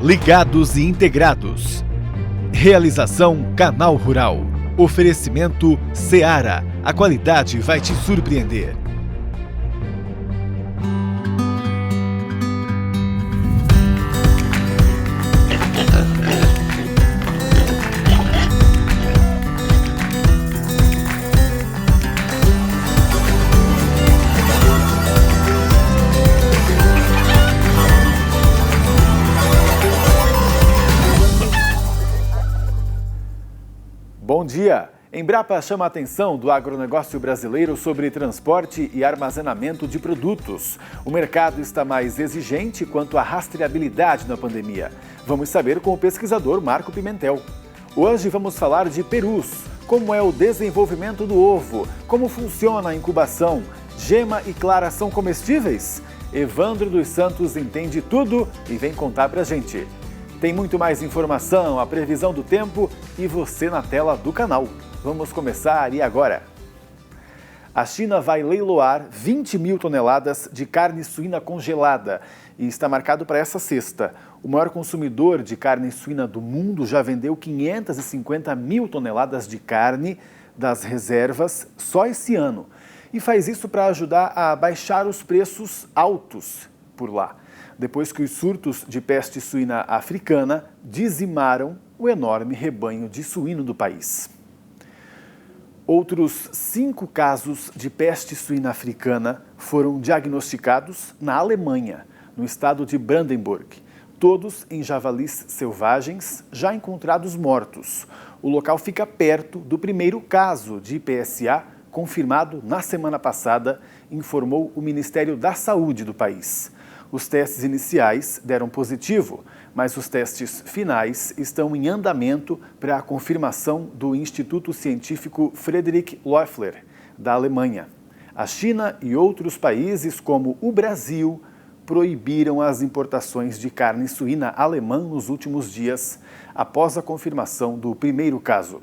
Ligados e integrados. Realização Canal Rural. Oferecimento Seara. A qualidade vai te surpreender. Bom dia! Embrapa chama a atenção do agronegócio brasileiro sobre transporte e armazenamento de produtos. O mercado está mais exigente quanto à rastreabilidade na pandemia. Vamos saber com o pesquisador Marco Pimentel. Hoje vamos falar de perus, como é o desenvolvimento do ovo, como funciona a incubação, gema e clara são comestíveis? Evandro dos Santos entende tudo e vem contar pra gente. Tem muito mais informação, a previsão do tempo e você na tela do canal. Vamos começar e agora? A China vai leiloar 20 mil toneladas de carne suína congelada e está marcado para essa sexta. O maior consumidor de carne suína do mundo já vendeu 550 mil toneladas de carne das reservas só esse ano. E faz isso para ajudar a baixar os preços altos por lá, depois que os surtos de peste suína africana dizimaram o enorme rebanho de suíno do país. Outros 5 casos de peste suína africana foram diagnosticados na Alemanha, no estado de Brandenburg, todos em javalis selvagens já encontrados mortos. O local fica perto do primeiro caso de PSA confirmado na semana passada, informou o Ministério da Saúde do país. Os testes iniciais deram positivo, mas os testes finais estão em andamento para a confirmação do Instituto Científico Friedrich Loeffler, da Alemanha. A China e outros países, como o Brasil, proibiram as importações de carne suína alemã nos últimos dias, após a confirmação do primeiro caso.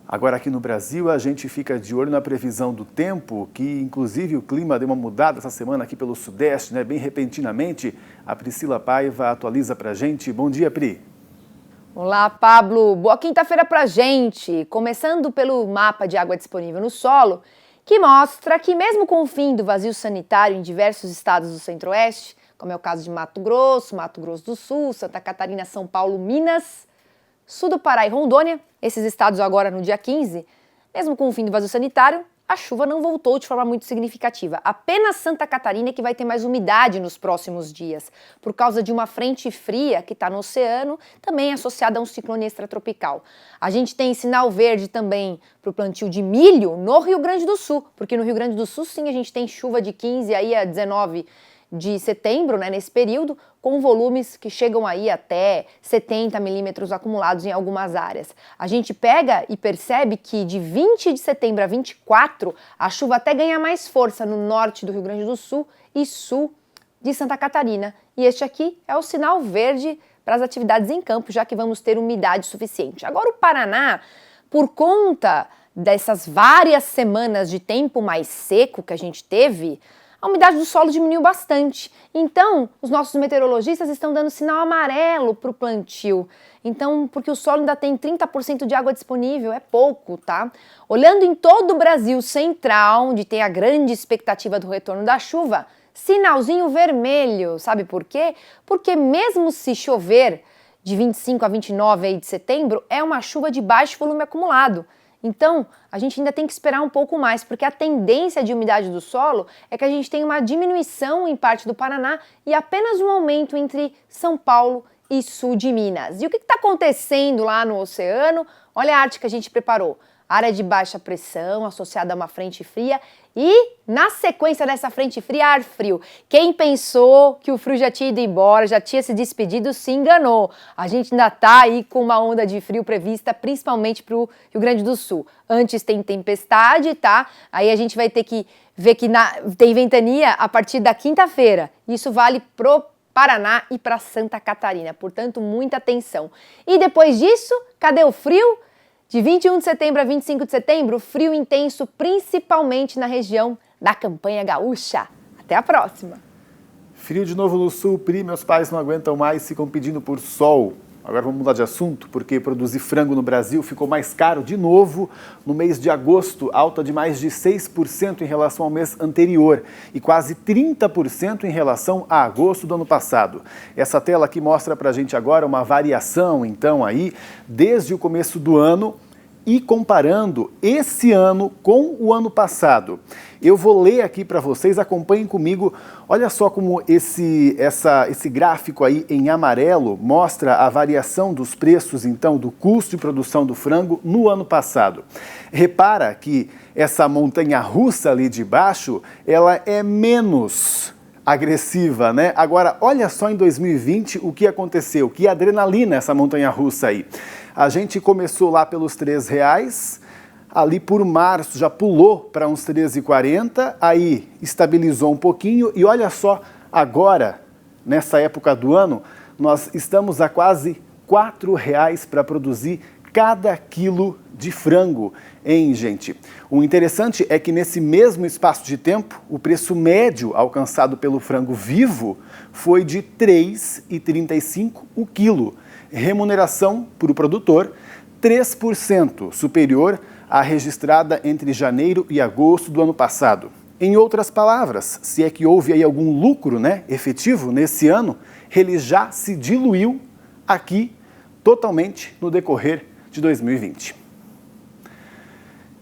Agora aqui no Brasil a gente fica de olho na previsão do tempo, que inclusive o clima deu uma mudada essa semana aqui pelo Sudeste, bem repentinamente. A Priscila Paiva atualiza pra gente. Bom dia, Pri. Olá, Pablo. Boa quinta-feira pra gente. Começando pelo mapa de água disponível no solo, que mostra que mesmo com o fim do vazio sanitário em diversos estados do Centro-Oeste, como é o caso de Mato Grosso do Sul, Santa Catarina, São Paulo, Minas, sul do Pará e Rondônia, esses estados agora no dia 15, mesmo com o fim do vazio sanitário, a chuva não voltou de forma muito significativa. Apenas Santa Catarina é que vai ter mais umidade nos próximos dias, por causa de uma frente fria que está no oceano, também associada a um ciclone extratropical. A gente tem sinal verde também para o plantio de milho no Rio Grande do Sul, porque no Rio Grande do Sul sim a gente tem chuva de 15 aí a 19 de setembro, nesse período, com volumes que chegam aí até 70 milímetros acumulados em algumas áreas. A gente pega e percebe que de 20 de setembro a 24, a chuva até ganha mais força no norte do Rio Grande do Sul e sul de Santa Catarina. E este aqui é o sinal verde para as atividades em campo, já que vamos ter umidade suficiente. Agora o Paraná, por conta dessas várias semanas de tempo mais seco que a gente teve, a umidade do solo diminuiu bastante. Então, os nossos meteorologistas estão dando sinal amarelo para o plantio. Então, porque o solo ainda tem 30% de água disponível, é pouco, tá? Olhando em todo o Brasil central, onde tem a grande expectativa do retorno da chuva, sinalzinho vermelho. Sabe por quê? Porque mesmo se chover de 25 a 29 aí de setembro, é uma chuva de baixo volume acumulado. Então, a gente ainda tem que esperar um pouco mais, porque a tendência de umidade do solo é que a gente tem uma diminuição em parte do Paraná e apenas um aumento entre São Paulo e sul de Minas. E o que está acontecendo lá no oceano? Olha a arte que a gente preparou. Área de baixa pressão associada a uma frente fria e, na sequência dessa frente fria, ar frio. Quem pensou que o frio já tinha ido embora, já tinha se despedido, se enganou. A gente ainda está aí com uma onda de frio prevista, principalmente para o Rio Grande do Sul. Antes tem tempestade, tá? Aí a gente vai ter que ver que tem ventania a partir da quinta-feira. Isso vale pro Paraná e para Santa Catarina. Portanto, muita atenção. E depois disso, cadê o frio? De 21 de setembro a 25 de setembro, frio intenso, principalmente na região da Campanha Gaúcha. Até a próxima! Frio de novo no sul, Pri, meus pais não aguentam mais, ficam pedindo por sol. Agora vamos mudar de assunto, porque produzir frango no Brasil ficou mais caro de novo no mês de agosto, alta de mais de 6% em relação ao mês anterior e quase 30% em relação a agosto do ano passado. Essa tela aqui mostra pra gente agora uma variação, então, aí, desde o começo do ano e comparando esse ano com o ano passado. Eu vou ler aqui para vocês, acompanhem comigo. Olha só como esse gráfico aí em amarelo mostra a variação dos preços, então, do custo de produção do frango no ano passado. Repara que essa montanha-russa ali de baixo, ela é menos agressiva, né? Agora, olha só em 2020 o que aconteceu, que adrenalina essa montanha-russa aí. A gente começou lá pelos R$3, ali por março já pulou para uns R$13,40, aí estabilizou um pouquinho e olha só, agora, nessa época do ano, nós estamos a quase R$4 para produzir cada quilo de frango, hein, gente? O interessante é que nesse mesmo espaço de tempo, o preço médio alcançado pelo frango vivo foi de R$ 3,35 o quilo. Remuneração para o produtor 3% superior à registrada entre janeiro e agosto do ano passado. Em outras palavras, se é que houve aí algum lucro, né, efetivo nesse ano, ele já se diluiu aqui totalmente no decorrer de 2020.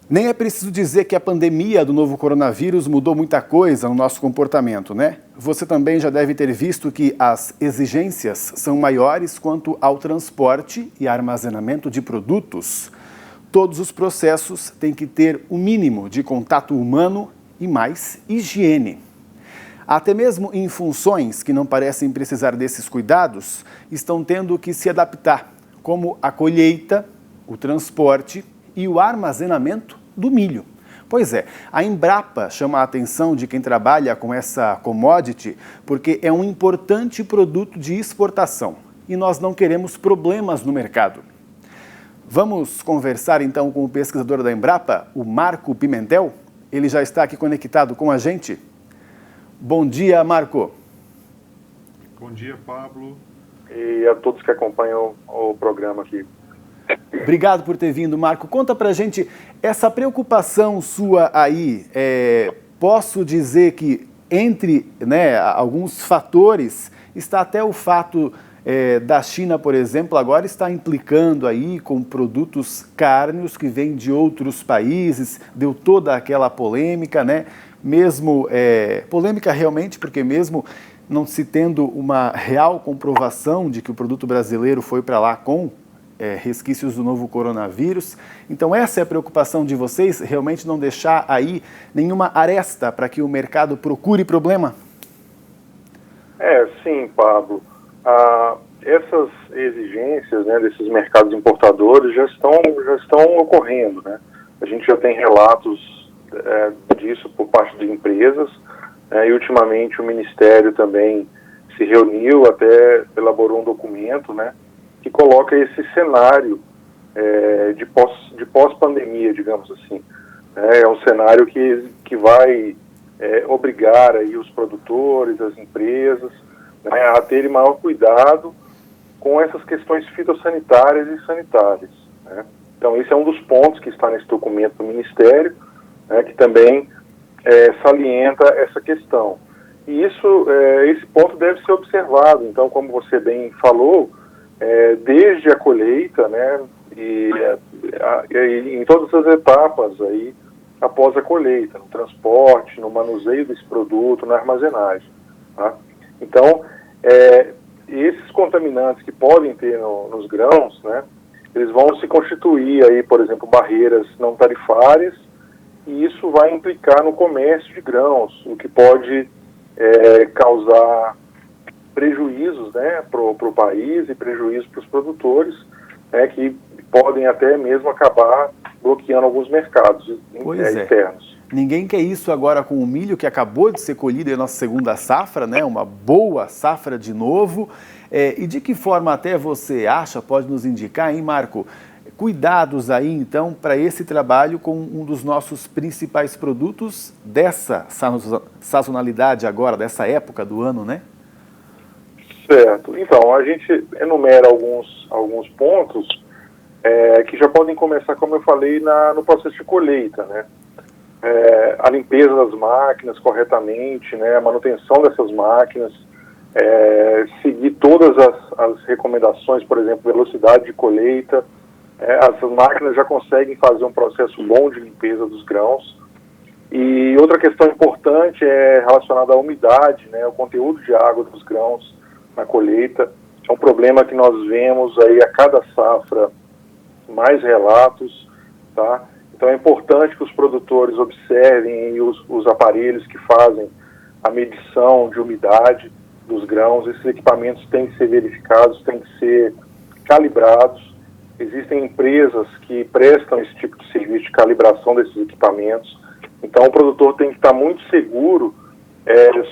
Nem é preciso dizer que a pandemia do novo coronavírus mudou muita coisa no nosso comportamento, né? Você também já deve ter visto que as exigências são maiores quanto ao transporte e armazenamento de produtos. Todos os processos têm que ter o mínimo de contato humano e mais higiene. Até mesmo em funções que não parecem precisar desses cuidados, estão tendo que se adaptar, como a colheita, o transporte e o armazenamento do milho. Pois é, a Embrapa chama a atenção de quem trabalha com essa commodity porque é um importante produto de exportação e nós não queremos problemas no mercado. Vamos conversar então com o pesquisador da Embrapa, o Marco Pimentel. Ele já está aqui conectado com a gente. Bom dia, Marco. Bom dia, Pablo. E a todos que acompanham o programa aqui. Obrigado por ter vindo, Marco. Conta pra gente essa preocupação sua aí. Posso dizer que entre, né, alguns fatores está até o fato da China, por exemplo, agora está implicando aí com produtos cárneos que vêm de outros países, deu toda aquela polêmica, né? Mesmo polêmica realmente, porque mesmo não se tendo uma real comprovação de que o produto brasileiro foi para lá com resquícios do novo coronavírus. Então essa é a preocupação de vocês, realmente não deixar aí nenhuma aresta para que o mercado procure problema? Sim, Pablo. Essas exigências, né, desses mercados importadores já estão ocorrendo, né? A gente já tem relatos disso por parte de empresas, e ultimamente o Ministério também se reuniu, até elaborou um documento, né, que coloca esse cenário de pós-pandemia, digamos assim. É um cenário que vai obrigar aí os produtores, as empresas, né, a terem maior cuidado com essas questões fitossanitárias e sanitárias, né? Então esse é um dos pontos que está nesse documento do Ministério, né, que também salienta essa questão. E esse ponto deve ser observado. Então, como você bem falou, desde a colheita, né, e em todas as etapas aí após a colheita, no transporte, no manuseio desse produto, na armazenagem, tá? Então, esses contaminantes que podem ter nos grãos, né, eles vão se constituir aí, por exemplo, barreiras não tarifárias, e isso vai implicar no comércio de grãos, o que pode causar prejuízos, né, para o país e prejuízos para os produtores, né, que podem até mesmo acabar bloqueando alguns mercados externos. Ninguém quer isso agora com o milho que acabou de ser colhido em nossa segunda safra, né, uma boa safra de novo. E de que forma até você acha, pode nos indicar, hein, Marco, cuidados aí, então, para esse trabalho com um dos nossos principais produtos dessa sazonalidade agora, dessa época do ano, né? Certo. Então, a gente enumera alguns pontos que já podem começar, como eu falei, no processo de colheita, né? A limpeza das máquinas corretamente, né? A manutenção dessas máquinas, seguir todas as recomendações, por exemplo, velocidade de colheita. Essas máquinas já conseguem fazer um processo bom de limpeza dos grãos. E outra questão importante é relacionada à umidade, né? O conteúdo de água dos grãos na colheita. É um problema que nós vemos aí a cada safra mais relatos, tá? Então é importante que os produtores observem os aparelhos que fazem a medição de umidade dos grãos. Esses equipamentos têm que ser verificados, têm que ser calibrados. Existem empresas que prestam esse tipo de serviço de calibração desses equipamentos. Então o produtor tem que estar muito seguro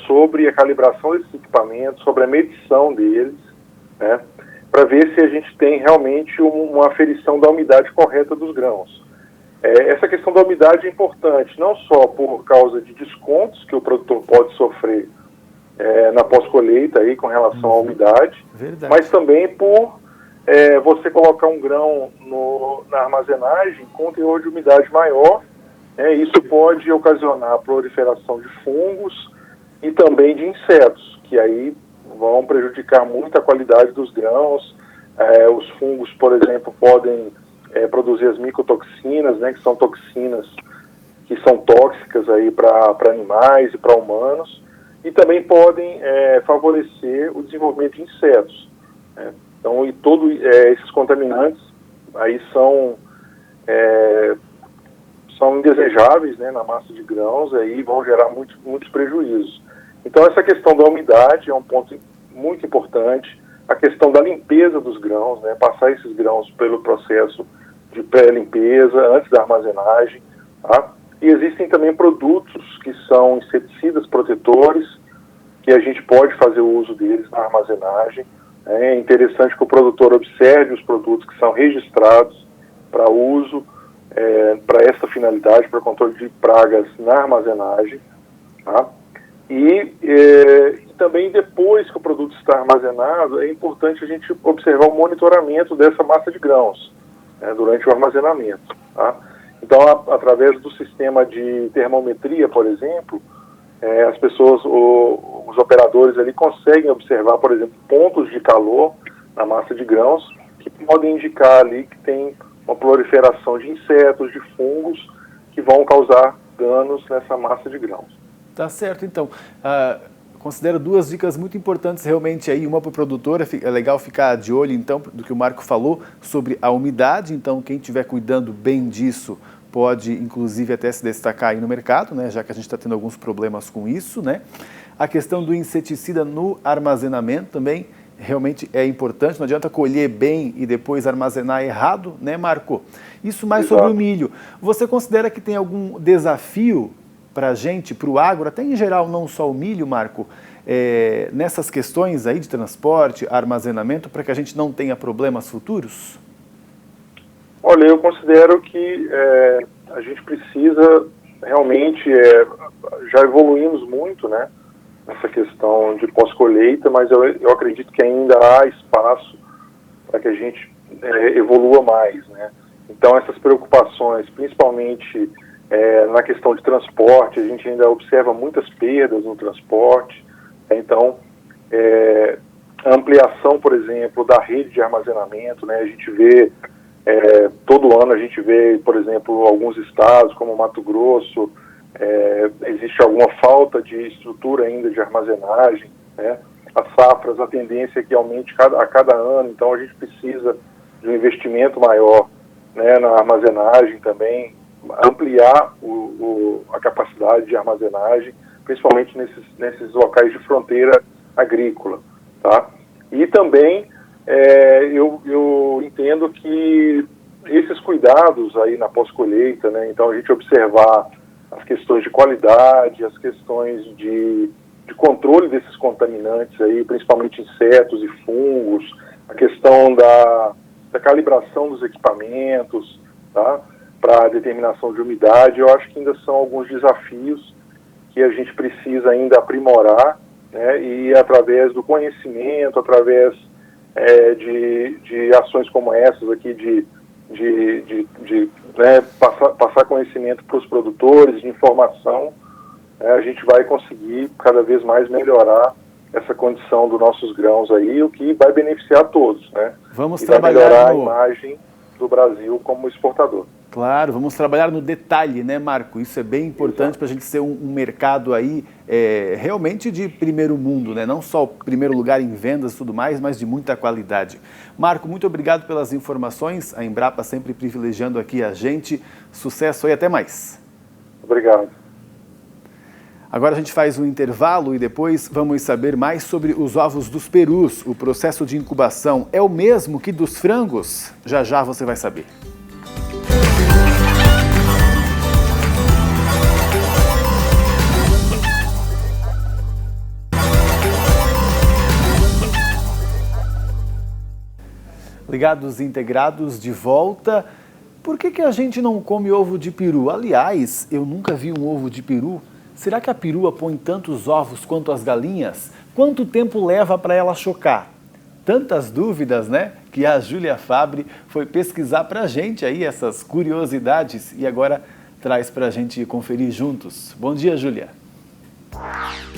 sobre a calibração desses equipamentos, sobre a medição deles, né, para ver se a gente tem realmente uma aferição da umidade correta dos grãos. Essa questão da umidade é importante, não só por causa de descontos que o produtor pode sofrer na pós-colheita aí com relação à umidade, Verdade. mas também por você colocar um grão na armazenagem com teor de umidade maior. Isso pode ocasionar a proliferação de fungos e também de insetos, que aí vão prejudicar muito a qualidade dos grãos. Os fungos, por exemplo, podem produzir as micotoxinas, né, que são toxinas que são tóxicas aí para animais e para humanos, e também podem favorecer o desenvolvimento de insetos, né? Então, esses contaminantes aí são indesejáveis, né, na massa de grãos, aí vão gerar muitos prejuízos. Então, essa questão da umidade é um ponto muito importante. A questão da limpeza dos grãos, né, passar esses grãos pelo processo de pré-limpeza, antes da armazenagem, tá? E existem também produtos que são inseticidas protetores, que a gente pode fazer o uso deles na armazenagem. É interessante que o produtor observe os produtos que são registrados para uso, para essa finalidade, para controle de pragas na armazenagem, tá? E também depois que o produto está armazenado, é importante a gente observar o monitoramento dessa massa de grãos, durante o armazenamento, tá? Então, através do sistema de termometria, por exemplo, as pessoas, os operadores ali conseguem observar, por exemplo, pontos de calor na massa de grãos que podem indicar ali que tem uma proliferação de insetos, de fungos, que vão causar danos nessa massa de grãos. Tá certo, então. Considero duas dicas muito importantes realmente aí, uma para o produtor, é legal ficar de olho então do que o Marco falou sobre a umidade, então quem estiver cuidando bem disso pode inclusive até se destacar aí no mercado, né, já que a gente está tendo alguns problemas com isso, né. A questão do inseticida no armazenamento também realmente é importante, não adianta colher bem e depois armazenar errado, né, Marco? Isso mais Exato. Sobre o milho. Você considera que tem algum desafio para a gente, para o agro, até em geral, não só o milho, Marco, nessas questões aí de transporte, armazenamento, para que a gente não tenha problemas futuros? Olha, eu considero que a gente precisa realmente, já evoluímos muito, né, nessa questão de pós-colheita, mas eu acredito que ainda há espaço para que a gente evolua mais, né. Então essas preocupações, principalmente na questão de transporte, a gente ainda observa muitas perdas no transporte. Então, a ampliação, por exemplo, da rede de armazenamento, né, a gente vê, todo ano a gente vê, por exemplo, alguns estados, como Mato Grosso, existe alguma falta de estrutura ainda de armazenagem, né? As safras, a tendência é que aumente a cada ano, então a gente precisa de um investimento maior, né, na armazenagem também, ampliar a capacidade de armazenagem, principalmente nesses locais de fronteira agrícola, tá? E também eu entendo que esses cuidados aí na pós-colheita, né, então a gente observar as questões de qualidade, as questões de controle desses contaminantes aí, principalmente insetos e fungos, a questão da calibração dos equipamentos, tá? Para a determinação de umidade. Eu acho que ainda são alguns desafios que a gente precisa ainda aprimorar, né? E através do conhecimento, através de ações como essas aqui, né, passar conhecimento para os produtores, de informação, a gente vai conseguir cada vez mais melhorar essa condição dos nossos grãos aí, o que vai beneficiar todos, né? Vamos e vai trabalhar melhorar a imagem do Brasil como exportador. Claro, vamos trabalhar no detalhe, né, Marco? Isso é bem importante para a gente ser um mercado aí realmente de primeiro mundo, né? Não só o primeiro lugar em vendas e tudo mais, mas de muita qualidade. Marco, muito obrigado pelas informações. A Embrapa sempre privilegiando aqui a gente. Sucesso e até mais. Obrigado. Agora a gente faz um intervalo e depois vamos saber mais sobre os ovos dos perus. O processo de incubação é o mesmo que dos frangos? Já já você vai saber. Ligados Integrados de volta. Por que a gente não come ovo de peru? Aliás, eu nunca vi um ovo de peru. Será que a perua põe tantos ovos quanto as galinhas? Quanto tempo leva para ela chocar? Tantas dúvidas, né? Que a Júlia Fabre foi pesquisar para a gente aí essas curiosidades e agora traz para a gente conferir juntos. Bom dia, Júlia.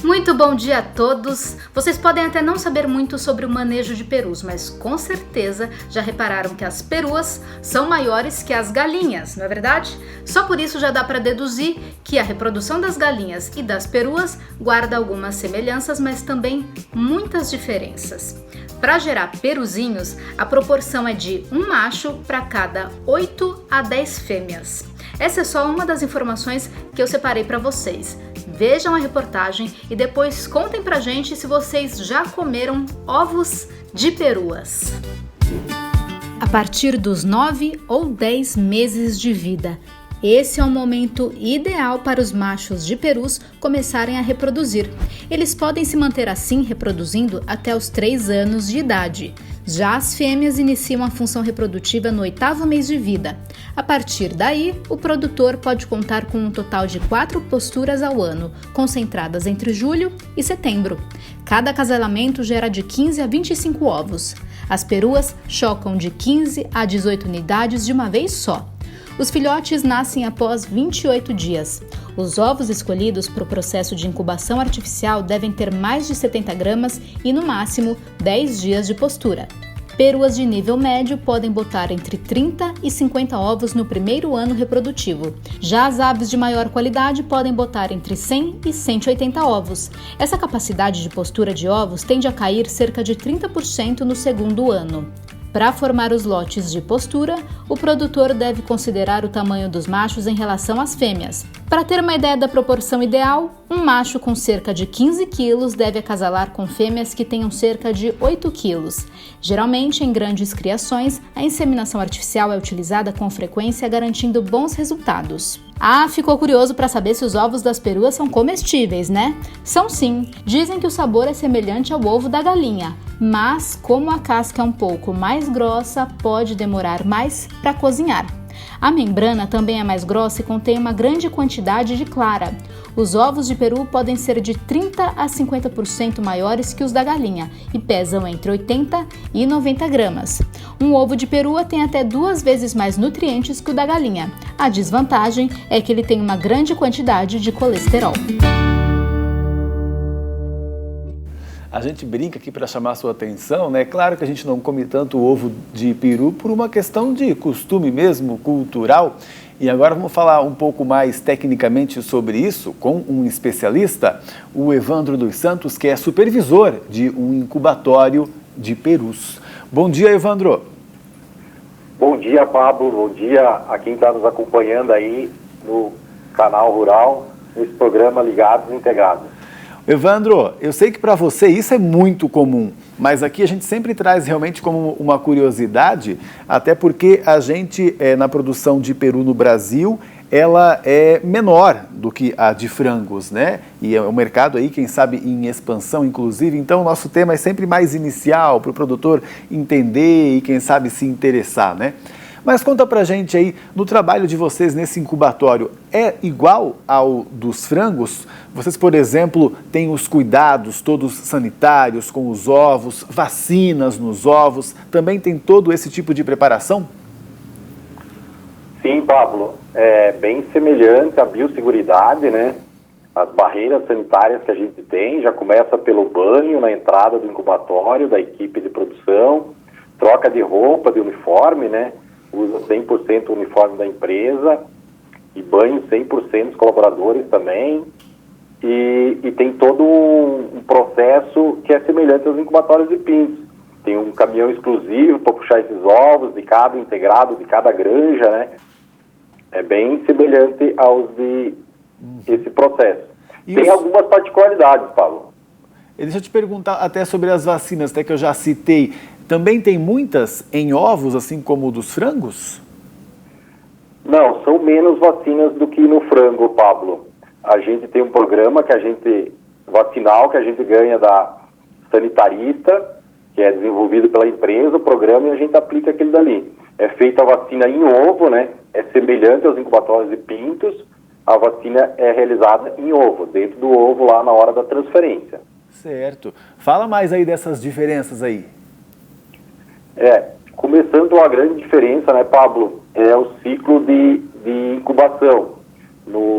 Muito bom dia a todos! Vocês podem até não saber muito sobre o manejo de perus, mas com certeza já repararam que as peruas são maiores que as galinhas, não é verdade? Só por isso já dá para deduzir que a reprodução das galinhas e das peruas guarda algumas semelhanças, mas também muitas diferenças. Para gerar peruzinhos, a proporção é de um macho para cada 8 a 10 fêmeas. Essa é só uma das informações que eu separei para vocês. Vejam a reportagem e depois contem pra gente se vocês já comeram ovos de peruas. A partir dos 9 ou 10 meses de vida, esse é o momento ideal para os machos de perus começarem a reproduzir. Eles podem se manter assim reproduzindo até os 3 anos de idade. Já as fêmeas iniciam a função reprodutiva no 8º mês de vida. A partir daí, o produtor pode contar com um total de 4 posturas ao ano, concentradas entre julho e setembro. Cada acasalamento gera de 15 a 25 ovos. As peruas chocam de 15 a 18 unidades de uma vez só. Os filhotes nascem após 28 dias. Os ovos escolhidos para o processo de incubação artificial devem ter mais de 70 gramas e, no máximo, 10 dias de postura. Peruas de nível médio podem botar entre 30 e 50 ovos no primeiro ano reprodutivo. Já as aves de maior qualidade podem botar entre 100 e 180 ovos. Essa capacidade de postura de ovos tende a cair cerca de 30% no segundo ano. Para formar os lotes de postura, o produtor deve considerar o tamanho dos machos em relação às fêmeas. Para ter uma ideia da proporção ideal, um macho com cerca de 15 quilos deve acasalar com fêmeas que tenham cerca de 8 quilos. Geralmente, em grandes criações, a inseminação artificial é utilizada com frequência, garantindo bons resultados. Ah, ficou curioso para saber se os ovos das peruas são comestíveis, né? São sim. Dizem que o sabor é semelhante ao ovo da galinha, mas como a casca é um pouco mais grossa, pode demorar mais para cozinhar. A membrana também é mais grossa e contém uma grande quantidade de clara. Os ovos de peru podem ser de 30 a 50% maiores que os da galinha e pesam entre 80 e 90 gramas. Um ovo de perua tem até 2 vezes mais nutrientes que o da galinha. A desvantagem é que ele tem uma grande quantidade de colesterol. A gente brinca aqui para chamar a sua atenção, né? Claro que a gente não come tanto ovo de peru por uma questão de costume mesmo, cultural. E agora vamos falar um pouco mais tecnicamente sobre isso com um especialista, o Evandro dos Santos, que é supervisor de um incubatório de perus. Bom dia, Evandro. Bom dia, Pablo. Bom dia a quem está nos acompanhando aí no Canal Rural, nesse programa Ligados Integrados. Evandro, eu sei que para você isso é muito comum, mas aqui a gente sempre traz realmente como uma curiosidade, até porque a gente, na produção de peru no Brasil, ela é menor do que a de frangos, né? E é um mercado aí, quem sabe, em expansão, inclusive. Então, o nosso tema é sempre mais inicial, para o produtor entender e, quem sabe, se interessar, né? Mas conta pra gente aí, no trabalho de vocês nesse incubatório, é igual ao dos frangos? Vocês, por exemplo, têm os cuidados todos sanitários com os ovos, vacinas nos ovos, também tem todo esse tipo de preparação? Sim, Pablo, é bem semelhante à biosseguridade, né? As barreiras sanitárias que a gente tem, já começa pelo banho na entrada do incubatório, da equipe de produção, troca de roupa, de uniforme, né? Usa 100% o uniforme da empresa e banho 100% dos colaboradores também. E tem todo um processo que é semelhante aos incubatórios de pintos. Tem um caminhão exclusivo para puxar esses ovos de cada integrado, de cada granja, né? É bem semelhante aos de esse processo. Tem algumas particularidades, Paulo. Deixa eu te perguntar até sobre as vacinas, até que eu já citei. Também tem muitas em ovos, assim como o dos frangos? Não, são menos vacinas do que no frango, Pablo. A gente tem um programa vacinal que a gente ganha da sanitarista, que é desenvolvido pela empresa, o programa, e a gente aplica aquele dali. É feita a vacina em ovo, né? É semelhante aos incubatórios de pintos, a vacina é realizada em ovo, dentro do ovo lá na hora da transferência. Certo. Fala mais aí dessas diferenças aí. Começando a grande diferença, né, Pablo, é o ciclo de incubação.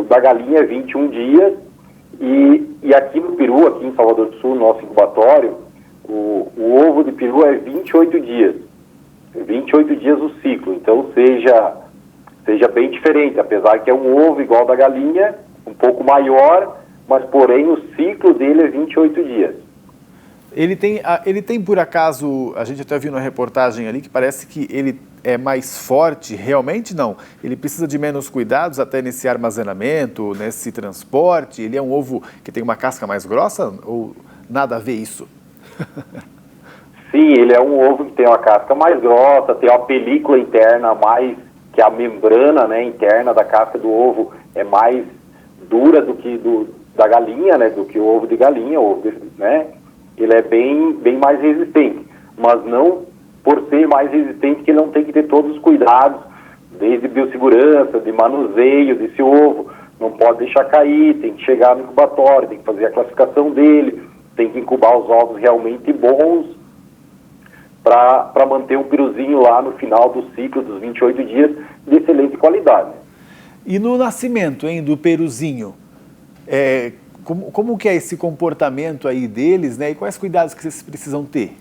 Da galinha é 21 dias e aqui no peru, aqui em Salvador do Sul, nosso incubatório, o ovo de peru é 28 dias. 28 dias o ciclo, então seja bem diferente, apesar que é um ovo igual da galinha, um pouco maior, mas porém o ciclo dele é 28 dias. Ele tem, por acaso, a gente até viu na reportagem ali, que parece que ele é mais forte, realmente não. Ele precisa de menos cuidados até nesse armazenamento, nesse transporte. Ele é um ovo que tem uma casca mais grossa ou nada a ver isso? Sim, ele é um ovo que tem uma casca mais grossa, tem uma película interna mais, que a membrana, né, interna da casca do ovo é mais dura do que da galinha, né, do que o ovo de galinha, né? Ele é bem mais resistente, mas não por ser mais resistente que ele não tem que ter todos os cuidados, desde biossegurança, de manuseio desse ovo, não pode deixar cair, tem que chegar no incubatório, tem que fazer a classificação dele, tem que incubar os ovos realmente bons para manter o peruzinho lá no final do ciclo dos 28 dias de excelente qualidade. E no nascimento, do peruzinho, como que é esse comportamento aí deles, né? E quais cuidados que vocês precisam ter?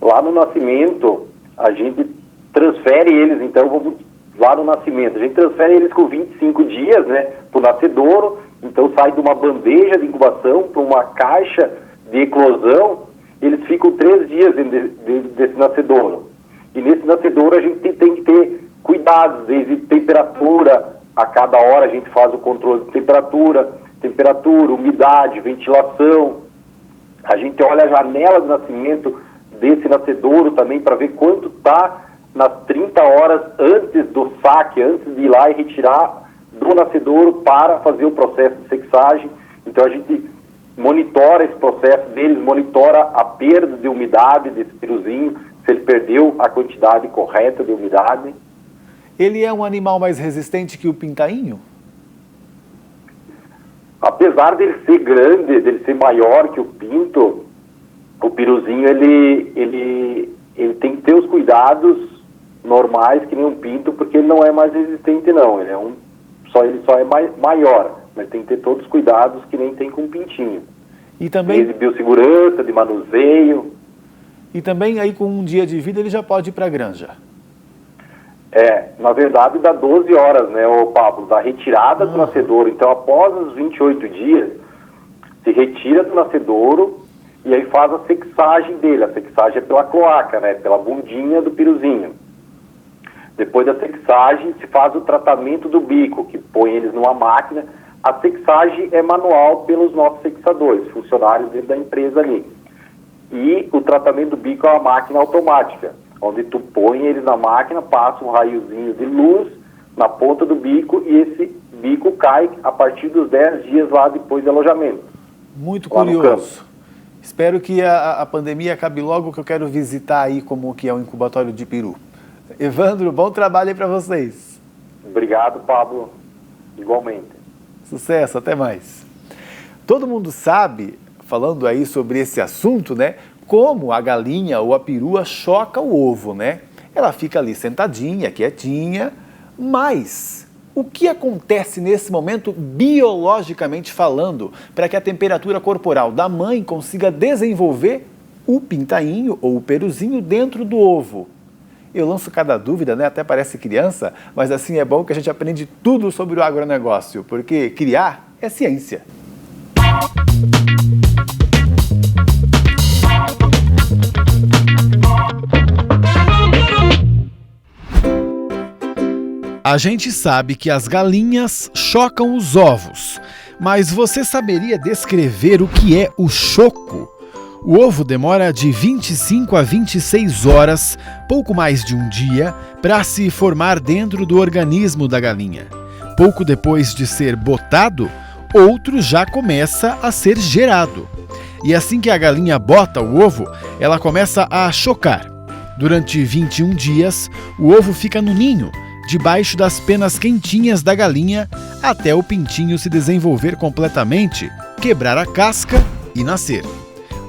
Lá no nascimento, a gente transfere eles, então lá no nascimento, a gente transfere eles com 25 dias, né, para o nascedouro, então sai de uma bandeja de incubação para uma caixa de eclosão, eles ficam 3 dias desse nascedouro. E nesse nascedouro a gente tem que ter cuidados, desde temperatura, a cada hora a gente faz o controle de temperatura, umidade, ventilação. A gente olha a janela de nascimento desse nascedouro também para ver quanto está nas 30 horas antes do saque, antes de ir lá e retirar do nascedouro para fazer o processo de sexagem. Então a gente monitora esse processo deles, monitora a perda de umidade desse peruzinho, se ele perdeu a quantidade correta de umidade. Ele é um animal mais resistente que o pintainho? Apesar dele ser grande, dele ser maior que o pinto, o peruzinho ele tem que ter os cuidados normais que nem um pinto, porque ele não é mais resistente não, ele só é maior, mas tem que ter todos os cuidados que nem tem com um pintinho. E também desde biossegurança, de manuseio. E também aí com um dia de vida ele já pode ir para a granja? Na verdade dá 12 horas, né, Pablo, da retirada do nascedouro. Então após os 28 dias, se retira do nascedouro e aí faz a sexagem dele. A sexagem é pela cloaca, né, pela bundinha do peruzinho. Depois da sexagem se faz o tratamento do bico, que põe eles numa máquina. A sexagem é manual pelos nossos sexadores, funcionários dentro da empresa ali. E o tratamento do bico é uma máquina automática, onde tu põe eles na máquina, passa um raiozinho de luz, na ponta do bico, e esse bico cai a partir dos 10 dias lá depois do alojamento. Muito lá no curioso. Espero que a pandemia acabe logo, que eu quero visitar aí como que é o incubatório de peru. Evandro, bom trabalho aí para vocês. Obrigado, Pablo. Igualmente. Sucesso, até mais. Todo mundo sabe, falando aí sobre esse assunto, né, como a galinha ou a perua choca o ovo, né? Ela fica ali sentadinha, quietinha, mas o que acontece nesse momento, biologicamente falando, para que a temperatura corporal da mãe consiga desenvolver o pintainho ou o peruzinho dentro do ovo? Eu lanço cada dúvida, né? Até parece criança, mas assim é bom que a gente aprende tudo sobre o agronegócio, porque criar é ciência. A gente sabe que as galinhas chocam os ovos, mas você saberia descrever o que é o choco? O ovo demora de 25 a 26 horas, pouco mais de um dia, para se formar dentro do organismo da galinha. Pouco depois de ser botado, outro já começa a ser gerado. E assim que a galinha bota o ovo, ela começa a chocar. Durante 21 dias, o ovo fica no ninho, debaixo das penas quentinhas da galinha, até o pintinho se desenvolver completamente, quebrar a casca e nascer.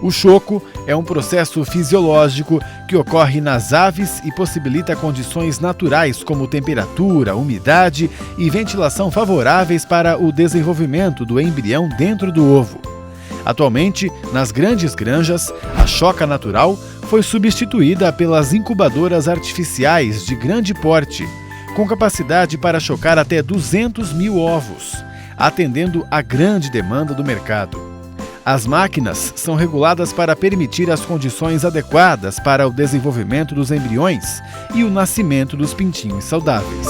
O choco é um processo fisiológico que ocorre nas aves e possibilita condições naturais como temperatura, umidade e ventilação favoráveis para o desenvolvimento do embrião dentro do ovo. Atualmente, nas grandes granjas, a choca natural foi substituída pelas incubadoras artificiais de grande porte, com capacidade para chocar até 200 mil ovos, atendendo à grande demanda do mercado. As máquinas são reguladas para permitir as condições adequadas para o desenvolvimento dos embriões e o nascimento dos pintinhos saudáveis.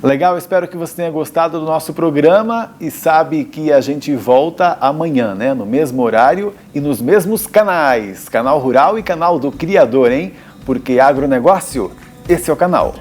Legal, espero que você tenha gostado do nosso programa e sabe que a gente volta amanhã, né? No mesmo horário e nos mesmos canais, Canal Rural e Canal do Criador, hein? Porque agronegócio, esse é o canal.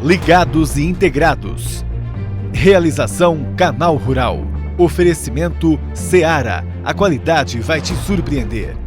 Ligados e integrados. Realização Canal Rural. Oferecimento Seara. A qualidade vai te surpreender.